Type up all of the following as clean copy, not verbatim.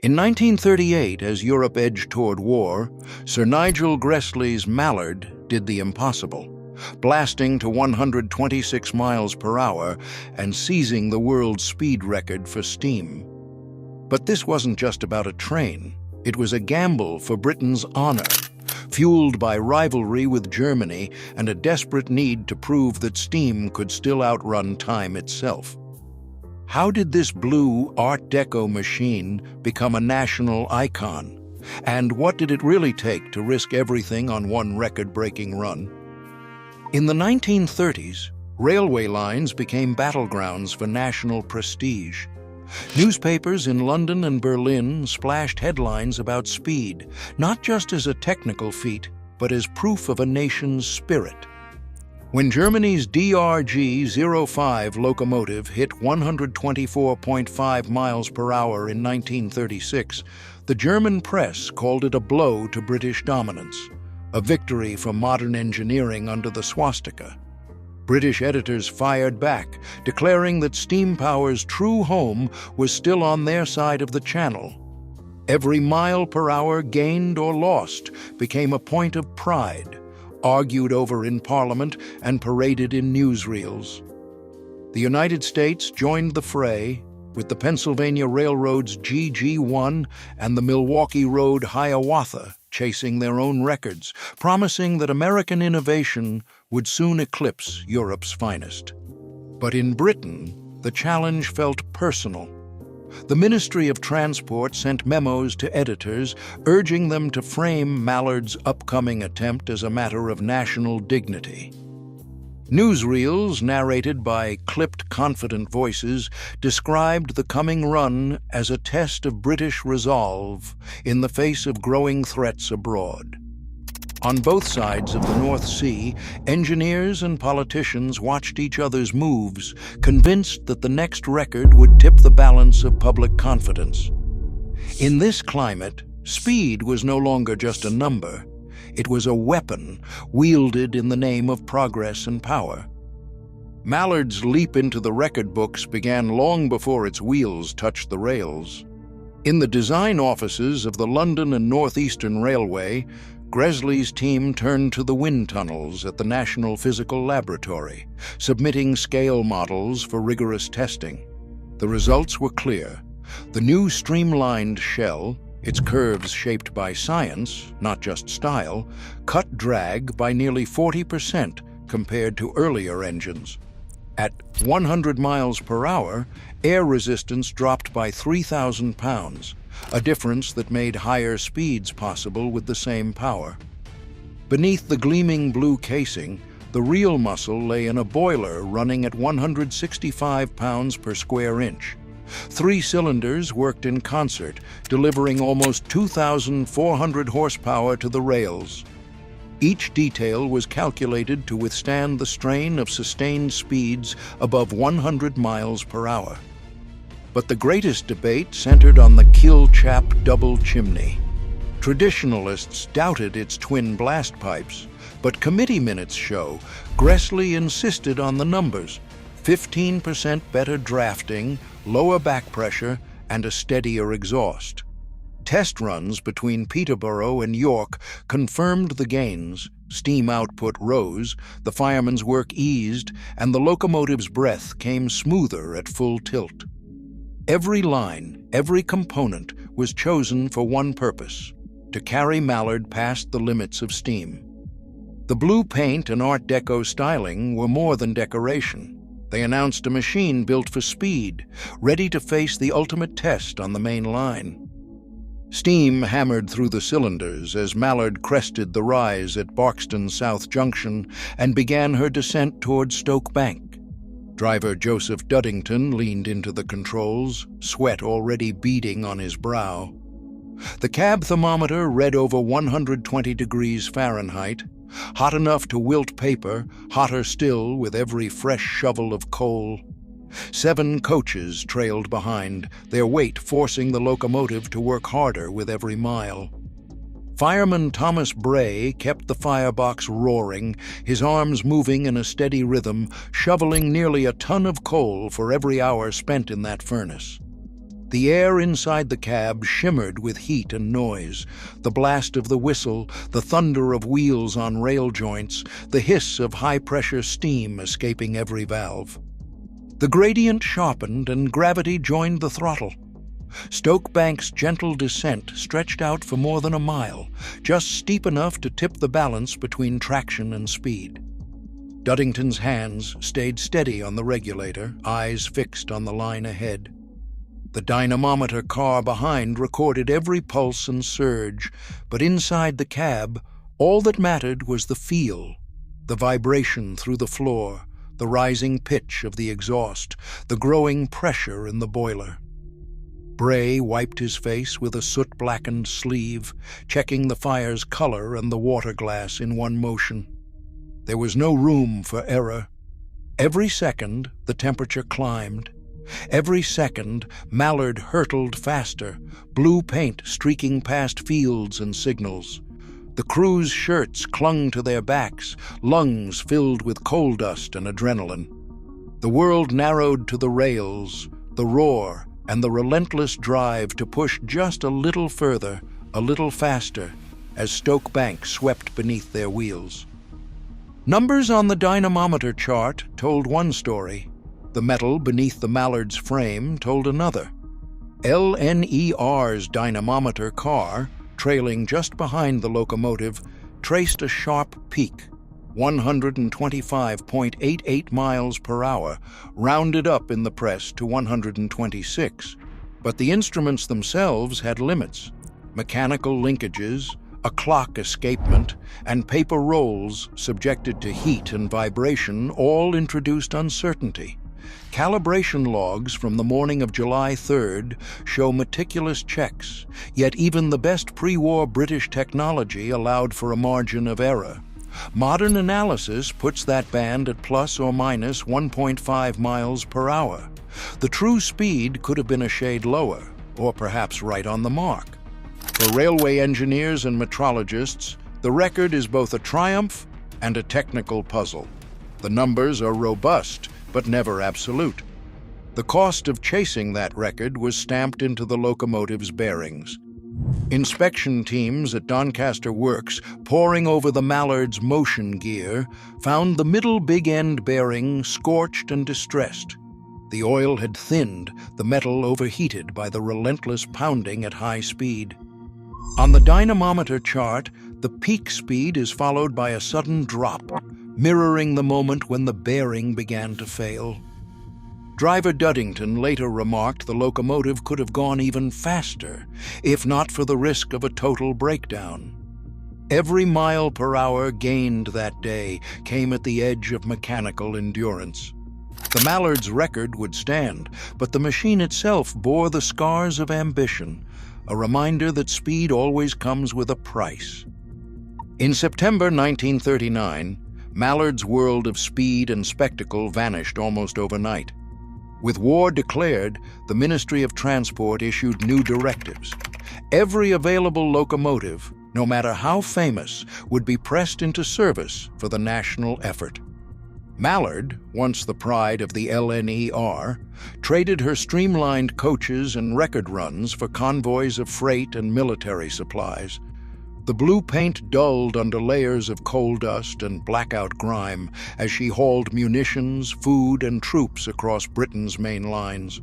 In 1938, as Europe edged toward war, Sir Nigel Gresley's Mallard did the impossible, blasting to 126 miles per hour and seizing the world speed record for steam. But this wasn't just about a train. It was a gamble for Britain's honor, fueled by rivalry with Germany and a desperate need to prove that steam could still outrun time itself. How did this blue Art Deco machine become a national icon? And what did it really take to risk everything on one record-breaking run? In the 1930s, railway lines became battlegrounds for national prestige. Newspapers in London and Berlin splashed headlines about speed, not just as a technical feat, but as proof of a nation's spirit. When Germany's DRG-05 locomotive hit 124.5 miles per hour in 1936, the German press called it a blow to British dominance, a victory for modern engineering under the swastika. British editors fired back, declaring that steam power's true home was still on their side of the channel. Every mile per hour gained or lost became a point of pride, argued over in Parliament and paraded in newsreels. The United States joined the fray, with the Pennsylvania Railroad's GG1 and the Milwaukee Road Hiawatha chasing their own records, promising that American innovation would soon eclipse Europe's finest. But in Britain, the challenge felt personal. The Ministry of Transport sent memos to editors urging them to frame Mallard's upcoming attempt as a matter of national dignity. Newsreels, narrated by clipped, confident voices, described the coming run as a test of British resolve in the face of growing threats abroad. On both sides of the North Sea, engineers and politicians watched each other's moves, convinced that the next record would tip the balance of public confidence. In this climate, speed was no longer just a number. It was a weapon wielded in the name of progress and power. Mallard's leap into the record books began long before its wheels touched the rails. In the design offices of the London and North Eastern Railway, Gresley's team turned to the wind tunnels at the National Physical Laboratory, submitting scale models for rigorous testing. The results were clear. The new streamlined shell, its curves shaped by science, not just style, cut drag by nearly 40% compared to earlier engines. At 100 miles per hour, air resistance dropped by 3,000 pounds, a difference that made higher speeds possible with the same power. Beneath the gleaming blue casing, the real muscle lay in a boiler running at 165 pounds per square inch. 3 cylinders worked in concert, delivering almost 2,400 horsepower to the rails. Each detail was calculated to withstand the strain of sustained speeds above 100 miles per hour. But the greatest debate centered on the Kill-Chap double chimney. Traditionalists doubted its twin blast pipes, but committee minutes show Gresley insisted on the numbers: 15% better drafting, lower back pressure, and a steadier exhaust. Test runs between Peterborough and York confirmed the gains. Steam output rose, the fireman's work eased, and the locomotive's breath came smoother at full tilt. Every line, every component was chosen for one purpose: to carry Mallard past the limits of steam. The blue paint and Art Deco styling were more than decoration. They announced a machine built for speed, ready to face the ultimate test on the main line. Steam hammered through the cylinders as Mallard crested the rise at Barkston South Junction and began her descent toward Stoke Bank. Driver Joseph Duddington leaned into the controls, sweat already beading on his brow. The cab thermometer read over 120 degrees Fahrenheit, hot enough to wilt paper, hotter still with every fresh shovel of coal. 7 coaches trailed behind, their weight forcing the locomotive to work harder with every mile. Fireman Thomas Bray kept the firebox roaring, his arms moving in a steady rhythm, shoveling nearly a ton of coal for every hour spent in that furnace. The air inside the cab shimmered with heat and noise, the blast of the whistle, the thunder of wheels on rail joints, the hiss of high-pressure steam escaping every valve. The gradient sharpened and gravity joined the throttle. Stoke Bank's gentle descent stretched out for more than a mile, just steep enough to tip the balance between traction and speed. Duddington's hands stayed steady on the regulator, eyes fixed on the line ahead. The dynamometer car behind recorded every pulse and surge, but inside the cab, all that mattered was the feel, the vibration through the floor, the rising pitch of the exhaust, the growing pressure in the boiler. Bray wiped his face with a soot-blackened sleeve, checking the fire's color and the water glass in one motion. There was no room for error. Every second, the temperature climbed. Every second, Mallard hurtled faster, blue paint streaking past fields and signals. The crew's shirts clung to their backs, lungs filled with coal dust and adrenaline. The world narrowed to the rails, the roar, and the relentless drive to push just a little further, a little faster, as Stoke Bank swept beneath their wheels. Numbers on the dynamometer chart told one story. The metal beneath the Mallard's frame told another. LNER's dynamometer car, trailing just behind the locomotive, traced a sharp peak, 125.88 miles per hour, rounded up in the press to 126. But the instruments themselves had limits. Mechanical linkages, a clock escapement, and paper rolls subjected to heat and vibration all introduced uncertainty. Calibration logs from the morning of July 3rd show meticulous checks, yet even the best pre-war British technology allowed for a margin of error. Modern analysis puts that band at plus or minus 1.5 miles per hour. The true speed could have been a shade lower, or perhaps right on the mark. For railway engineers and metrologists, the record is both a triumph and a technical puzzle. The numbers are robust, but never absolute. The cost of chasing that record was stamped into the locomotive's bearings. Inspection teams at Doncaster Works, poring over the Mallard's motion gear, found the middle big end bearing scorched and distressed. The oil had thinned, the metal overheated by the relentless pounding at high speed. On the dynamometer chart, the peak speed is followed by a sudden drop, mirroring the moment when the bearing began to fail. Driver Duddington later remarked the locomotive could have gone even faster, if not for the risk of a total breakdown. Every mile per hour gained that day came at the edge of mechanical endurance. The Mallard's record would stand, but the machine itself bore the scars of ambition, a reminder that speed always comes with a price. In September 1939, Mallard's world of speed and spectacle vanished almost overnight. With war declared, the Ministry of Transport issued new directives. Every available locomotive, no matter how famous, would be pressed into service for the national effort. Mallard, once the pride of the LNER, traded her streamlined coaches and record runs for convoys of freight and military supplies. The blue paint dulled under layers of coal dust and blackout grime as she hauled munitions, food, and troops across Britain's main lines.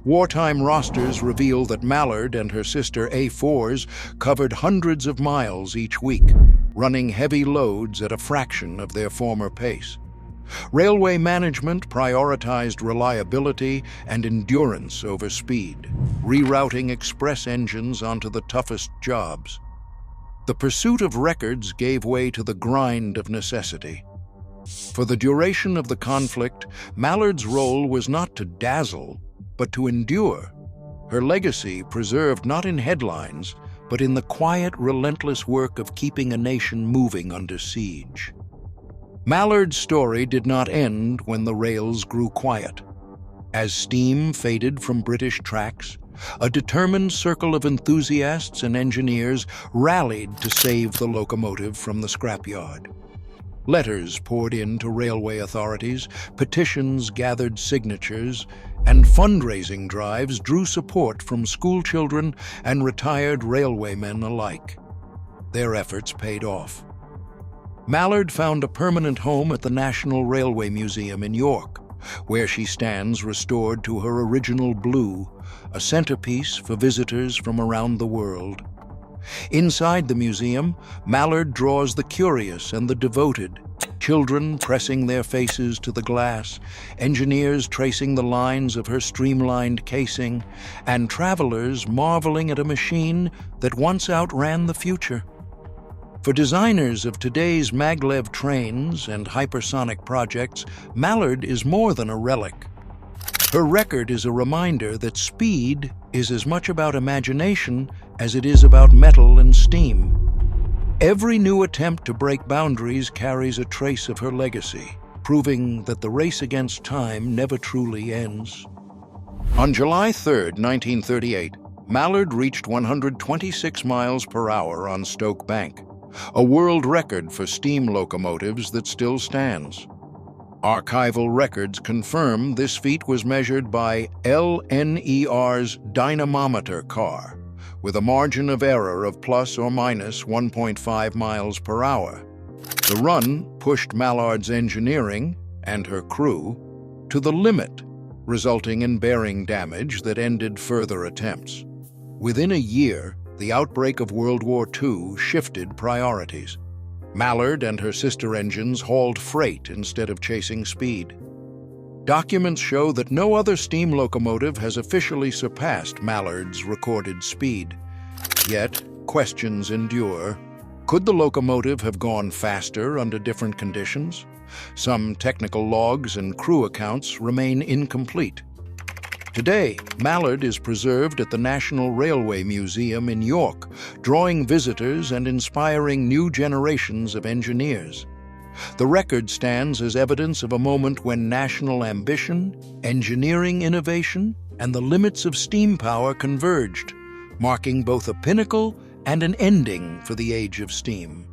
Wartime rosters reveal that Mallard and her sister A4s covered hundreds of miles each week, running heavy loads at a fraction of their former pace. Railway management prioritized reliability and endurance over speed, rerouting express engines onto the toughest jobs. The pursuit of records gave way to the grind of necessity. For the duration of the conflict, Mallard's role was not to dazzle, but to endure. Her legacy preserved not in headlines, but in the quiet, relentless work of keeping a nation moving under siege. Mallard's story did not end when the rails grew quiet. As steam faded from British tracks, a determined circle of enthusiasts and engineers rallied to save the locomotive from the scrapyard. Letters poured in to railway authorities, petitions gathered signatures, and fundraising drives drew support from schoolchildren and retired railwaymen alike. Their efforts paid off. Mallard found a permanent home at the National Railway Museum in York, where she stands restored to her original blue, a centerpiece for visitors from around the world. Inside the museum, Mallard draws the curious and the devoted, children pressing their faces to the glass, engineers tracing the lines of her streamlined casing, and travelers marveling at a machine that once outran the future. For designers of today's maglev trains and hypersonic projects, Mallard is more than a relic. Her record is a reminder that speed is as much about imagination as it is about metal and steam. Every new attempt to break boundaries carries a trace of her legacy, proving that the race against time never truly ends. On July 3, 1938, Mallard reached 126 miles per hour on Stoke Bank, a world record for steam locomotives that still stands. Archival records confirm this feat was measured by LNER's dynamometer car, with a margin of error of plus or minus 1.5 miles per hour. The run pushed Mallard's engineering and her crew to the limit, resulting in bearing damage that ended further attempts. Within a year, the outbreak of World War II shifted priorities. Mallard and her sister engines hauled freight instead of chasing speed. Documents show that no other steam locomotive has officially surpassed Mallard's recorded speed. Yet, questions endure. Could the locomotive have gone faster under different conditions? Some technical logs and crew accounts remain incomplete. Today, Mallard is preserved at the National Railway Museum in York, drawing visitors and inspiring new generations of engineers. The record stands as evidence of a moment when national ambition, engineering innovation, and the limits of steam power converged, marking both a pinnacle and an ending for the age of steam.